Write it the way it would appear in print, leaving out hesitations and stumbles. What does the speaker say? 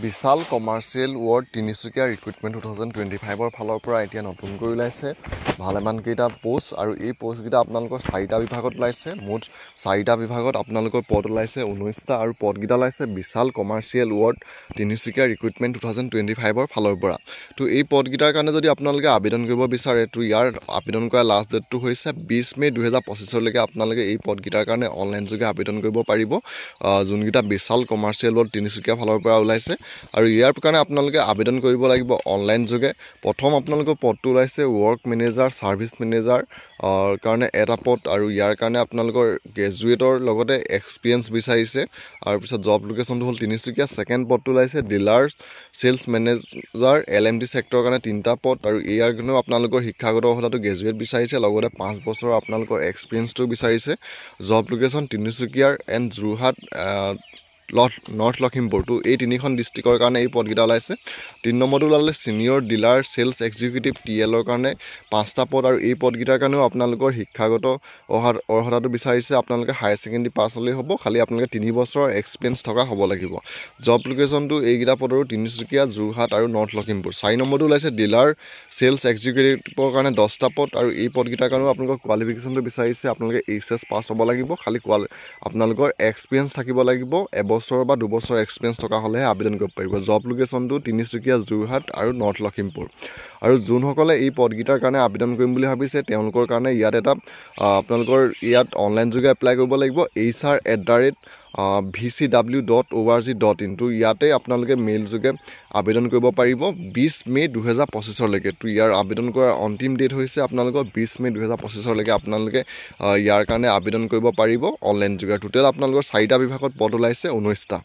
বিশাল commercial word Tinsukia recruitment 2025 ফালৰ পৰা এতিয়া নতুনকৈ ওলাইছে ভালেমানকেইটা পোষ্ট আৰু এই পোষ্টকেইটা আপোনালোকৰ 4টা বিভাগত ওলাইছে মুঠ 4টা বিভাগত আপোনালোকৰ পদ ওলাইছে 19টা আৰু পদকেইটা ওলাইছে বিশাল কমাৰ্চিয়েল ৱৰ্ড তিনিচুকীয়া ৰিক্ৰুটমেণ্ট 2025 ফালৰ পৰা তো এই পদকেইটাৰ কাৰণে যদি আপোনালোকে আবেদন কৰিব বিচাৰে তো ইয়াৰ আবেদন কৰা লাষ্ট ডেটটো হৈছে 20 মে 2025 লৈকে আপোনালোকে এই পদকেইটাৰ কাৰণে অনলাইন যোগে আবেদন কৰিব পাৰিব যোনকেইটা বিশাল কমাৰ্চিয়েল ৱৰ্ড তিনিচুকীয়া ফালৰ পৰা ওলাইছে আৰু ইয়াৰ কাৰণে আপোনালোকে আবেদন কৰিব লাগিব অনলাইন যোগে প্ৰথম আপোনালোকৰ পদটো ওলাইছে ৱৰ্ক মেনেজাৰ সাৰ্ভিস মেনেজাৰ কাৰণে এটা পদ আৰু ইয়াৰ কাৰণে আপোনালোকৰ গ্ৰেজুৱেটৰ লগতে এক্সপেৰিয়েন্স বিচাৰিছে আৰু পিছত জব লোকেশনটো হ'ল তিনিচুকীয়া সেকেন্ড পদটো ওলাইছে ডিলাৰ সেলস মেনেজাৰ এলএমডি সেক্টৰৰ কাৰণে 3টা পদ আৰু ইয়াৰ কাৰণেও আপোনালোকৰ শিক্ষাগত অৰ্হতাটো গ্ৰেজুৱেট বিচাৰিছে লগতে 5 বছৰৰ আপোনালোকৰ এক্সপেৰিয়েন্সটো বিচাৰিছে জব লোকেশন তিনিচুকীয়াৰ এণ্ড যোৰহাট নৰ্থ লখিমপুৰ তো এই তিনিখন ডিস্ট্ৰিক্টৰ কাৰণে এই পদকেইটা ওলাইছে 3 নম্বৰটো ওলালে সিনিয়ৰ ডিলাৰ সেলস এক্সিকিউটিভ টিএলৰ কাৰণে 5টা পদ আৰু এই পদকেইটাৰ কাৰণেও আপোনালোকৰ শিক্ষাগত অৰ্হতাটো বিচাৰিছে আপোনালোকে হায়াৰ সেকেন্ডাৰী পাছ হ'লেই হ'ব খালি আপোনালোকে 3 বছৰৰ এক্সপেৰিয়েন্স থকা হ'ব লাগিব জব লোকেশনটো এইকেইটা পদৰো তিনিচুকীয়া যোৰহাট আৰু নৰ্থ লখিমপুৰ 4 নম্বৰটো ওলাইছে ডিলাৰ সেলস এক্সিকিউটিভৰ কাৰণে 10টা পদ আৰু এই পদকেইটাৰ কাৰণেও আপোনালোকৰ কোৱালিফিকেশনটো বিচাৰিছে আপোনালোকে এইচএছ পাছ হ'ব লাগিব খালি আপোনালোকৰ এক্সপেৰিয়েন্স থাকিব লাগিব বছৰ বা 2 বছৰ এক্সপেৰিয়েন্স থকা হলে আবেদন কৰিব পাৰিব জব লোকেশনটো তিনিচুকীয়া যোৰহাট আৰু নৰ্থ লখিমপুৰ আৰু যোনসকলে এই পদকেইটাৰ কাৰণে আবেদন কৰিম বুলি ভাবিছে তেওঁলোকৰ কাৰণে ইয়াত এটা আপোনালোকৰ ইয়াত অনলাইন যোগে এপ্লাই কৰিব লাগিব hr@vcw.org.in তো ইয়াতে আপোনালোকে মেইল যোগে আবেদন কৰিব পাৰিব 20 মে 2025 লৈকে তো ইয়াৰ আবেদন কৰাৰ অন্তিম ডেট হৈছে আপোনালোকৰ 20 মে 2025 লৈকে আপোনালোকে ইয়াৰ কাৰণে আবেদন কৰিব পাৰিব অনলাইন যোগে টোটেল আপোনালোকৰ 4টা বিভাগত পদ ওলাইছে 19টা